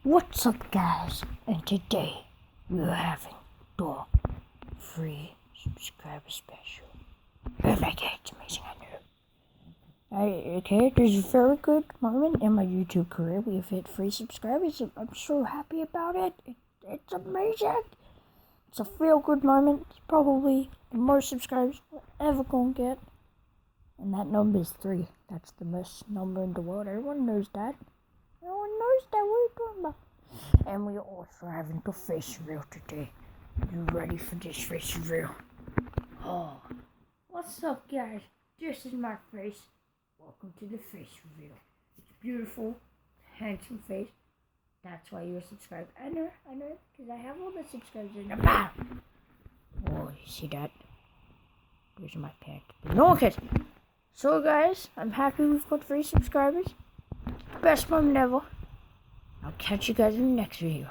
What's up, guys? And today we're having the free subscriber special. It's amazing, I know. Okay, there's a very good moment in my YouTube career. We've hit 3 subscribers. I'm so happy about it. It's amazing. It's a real good moment. It's probably the most subscribers we're ever gonna get. And that number is 3. That's the most number in the world. Everyone knows that. Everyone knows that. What are you talking about? And we're also having the face reveal today. You ready for this face reveal? Oh, what's up, guys? This is my face. Welcome to the face reveal. It's beautiful, handsome face. That's why you're subscribed. I know, because I have all the subscribers in the back. Oh, you see that? Those are my pants. But no one cares. So, guys, I'm happy we've got 3 subscribers. Best moment ever. I'll catch you guys in the next video.